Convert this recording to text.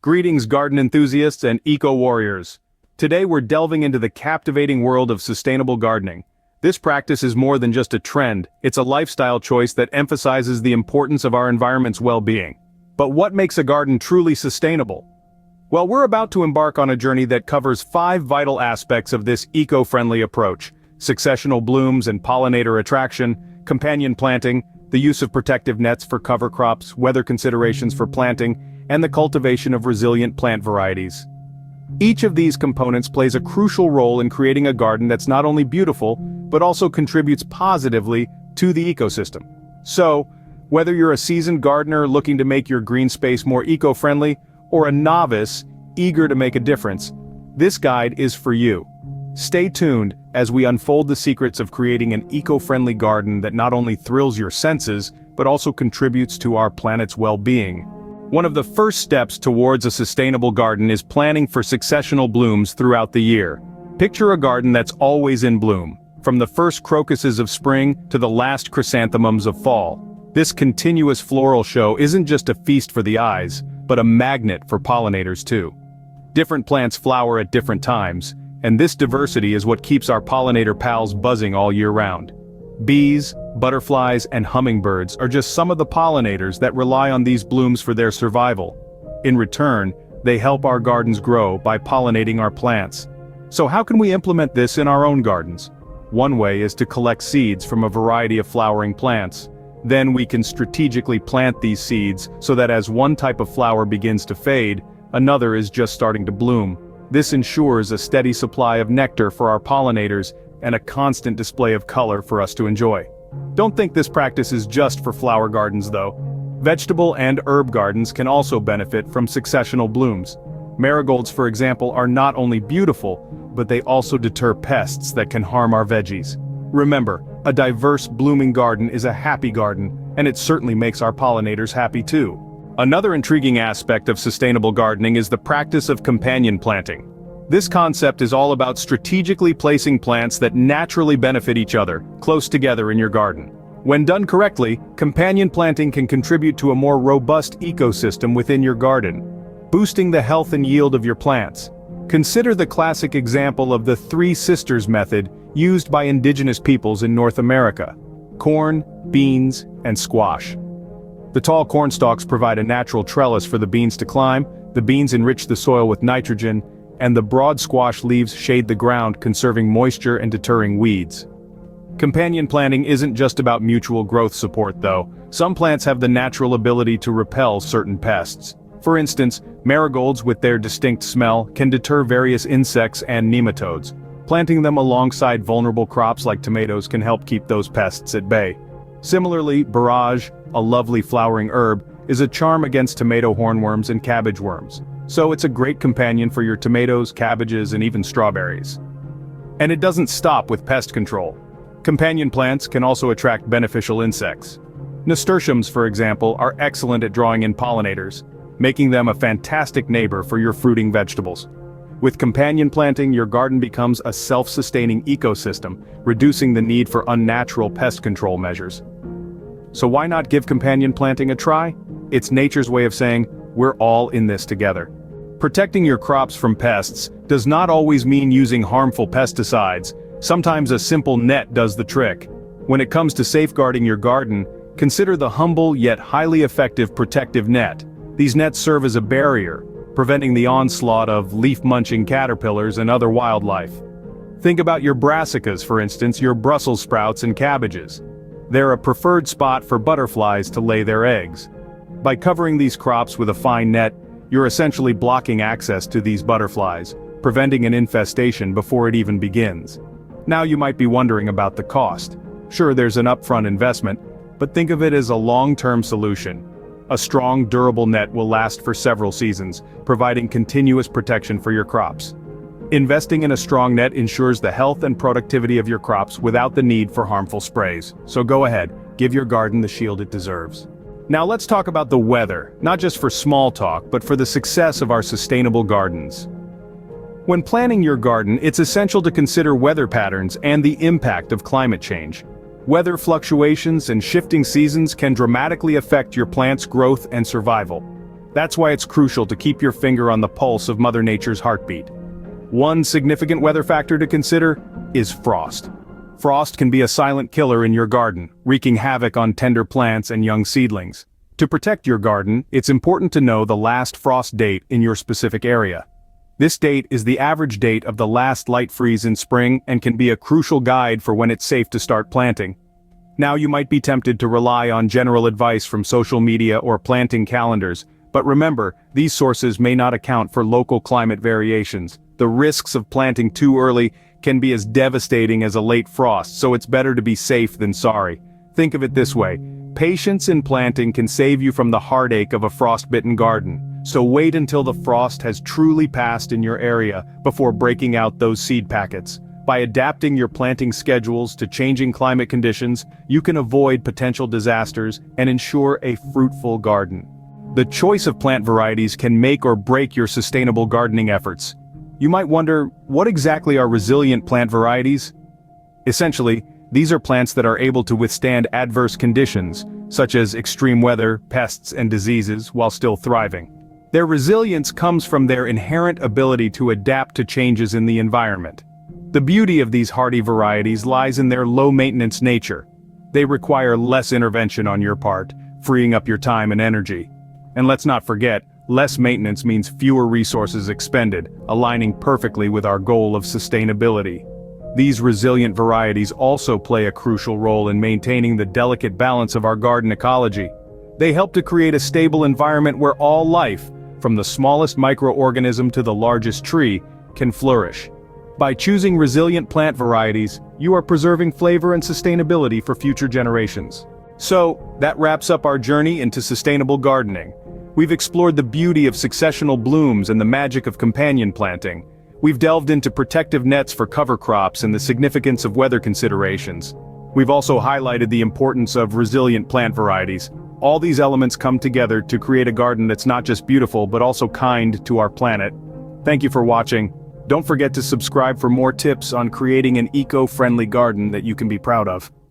Greetings, garden enthusiasts and eco-warriors. Today we're delving into the captivating world of sustainable gardening. This practice is more than just a trend, it's a lifestyle choice that emphasizes the importance of our environment's well-being. But what makes a garden truly sustainable? Well, we're about to embark on a journey that covers 5 vital aspects of this eco-friendly approach: successional blooms and pollinator attraction, companion planting, the use of protective nets for cover crops, weather considerations for planting, and the cultivation of resilient plant varieties. Each of these components plays a crucial role in creating a garden that's not only beautiful, but also contributes positively to the ecosystem. So, whether you're a seasoned gardener looking to make your green space more eco-friendly, or a novice eager to make a difference, this guide is for you. Stay tuned as we unfold the secrets of creating an eco-friendly garden that not only thrills your senses, but also contributes to our planet's well-being. One of the first steps towards a sustainable garden is planning for successional blooms throughout the year. Picture a garden that's always in bloom, from the first crocuses of spring to the last chrysanthemums of fall. This continuous floral show isn't just a feast for the eyes, but a magnet for pollinators too. Different plants flower at different times, and this diversity is what keeps our pollinator pals buzzing all year round. Bees, butterflies, and hummingbirds are just some of the pollinators that rely on these blooms for their survival. In return, they help our gardens grow by pollinating our plants. So how can we implement this in our own gardens? One way is to collect seeds from a variety of flowering plants. Then we can strategically plant these seeds so that as one type of flower begins to fade, another is just starting to bloom. This ensures a steady supply of nectar for our pollinators and a constant display of color for us to enjoy. Don't think this practice is just for flower gardens though. Vegetable and herb gardens can also benefit from successional blooms. Marigolds, for example, are not only beautiful, but they also deter pests that can harm our veggies. Remember, a diverse blooming garden is a happy garden, and it certainly makes our pollinators happy too. Another intriguing aspect of sustainable gardening is the practice of companion planting. This concept is all about strategically placing plants that naturally benefit each other, close together in your garden. When done correctly, companion planting can contribute to a more robust ecosystem within your garden, boosting the health and yield of your plants. Consider the classic example of the Three Sisters method used by indigenous peoples in North America: corn, beans, and squash. The tall corn stalks provide a natural trellis for the beans to climb, the beans enrich the soil with nitrogen, and the broad squash leaves shade the ground, conserving moisture and deterring weeds. Companion planting isn't just about mutual growth support though. Some plants have the natural ability to repel certain pests. For instance, marigolds with their distinct smell can deter various insects and nematodes. Planting them alongside vulnerable crops like tomatoes can help keep those pests at bay. Similarly, borage, a lovely flowering herb, is a charm against tomato hornworms and cabbage worms. So it's a great companion for your tomatoes, cabbages, and even strawberries. And it doesn't stop with pest control. Companion plants can also attract beneficial insects. Nasturtiums, for example, are excellent at drawing in pollinators, making them a fantastic neighbor for your fruiting vegetables. With companion planting, your garden becomes a self-sustaining ecosystem, reducing the need for unnatural pest control measures. So why not give companion planting a try? It's nature's way of saying, we're all in this together. Protecting your crops from pests does not always mean using harmful pesticides. Sometimes a simple net does the trick. When it comes to safeguarding your garden, consider the humble yet highly effective protective net. These nets serve as a barrier, preventing the onslaught of leaf-munching caterpillars and other wildlife. Think about your brassicas, for instance, your Brussels sprouts and cabbages. They're a preferred spot for butterflies to lay their eggs. By covering these crops with a fine net, you're essentially blocking access to these butterflies, preventing an infestation before it even begins. Now you might be wondering about the cost. Sure, there's an upfront investment, but think of it as a long-term solution. A strong, durable net will last for several seasons, providing continuous protection for your crops. Investing in a strong net ensures the health and productivity of your crops without the need for harmful sprays. So go ahead, give your garden the shield it deserves. Now let's talk about the weather, not just for small talk, but for the success of our sustainable gardens. When planning your garden, it's essential to consider weather patterns and the impact of climate change. Weather fluctuations and shifting seasons can dramatically affect your plant's growth and survival. That's why it's crucial to keep your finger on the pulse of Mother Nature's heartbeat. One significant weather factor to consider is frost. Frost can be a silent killer in your garden, wreaking havoc on tender plants and young seedlings. To protect your garden, it's important to know the last frost date in your specific area. This date is the average date of the last light freeze in spring and can be a crucial guide for when it's safe to start planting. Now you might be tempted to rely on general advice from social media or planting calendars, but remember, these sources may not account for local climate variations. The risks of planting too early can be as devastating as a late frost, so it's better to be safe than sorry. Think of it this way: patience in planting can save you from the heartache of a frost-bitten garden. So wait until the frost has truly passed in your area before breaking out those seed packets. By adapting your planting schedules to changing climate conditions, you can avoid potential disasters and ensure a fruitful garden. The choice of plant varieties can make or break your sustainable gardening efforts. You might wonder, what exactly are resilient plant varieties? Essentially, these are plants that are able to withstand adverse conditions, such as extreme weather, pests, and diseases, while still thriving. Their resilience comes from their inherent ability to adapt to changes in the environment. The beauty of these hardy varieties lies in their low-maintenance nature. They require less intervention on your part, freeing up your time and energy. And let's not forget, less maintenance means fewer resources expended, aligning perfectly with our goal of sustainability. These resilient varieties also play a crucial role in maintaining the delicate balance of our garden ecology. They help to create a stable environment where all life, from the smallest microorganism to the largest tree, can flourish. By choosing resilient plant varieties, you are preserving flavor and sustainability for future generations. So, that wraps up our journey into sustainable gardening. We've explored the beauty of successional blooms and the magic of companion planting. We've delved into protective nets for cover crops and the significance of weather considerations. We've also highlighted the importance of resilient plant varieties. All these elements come together to create a garden that's not just beautiful but also kind to our planet. Thank you for watching. Don't forget to subscribe for more tips on creating an eco-friendly garden that you can be proud of.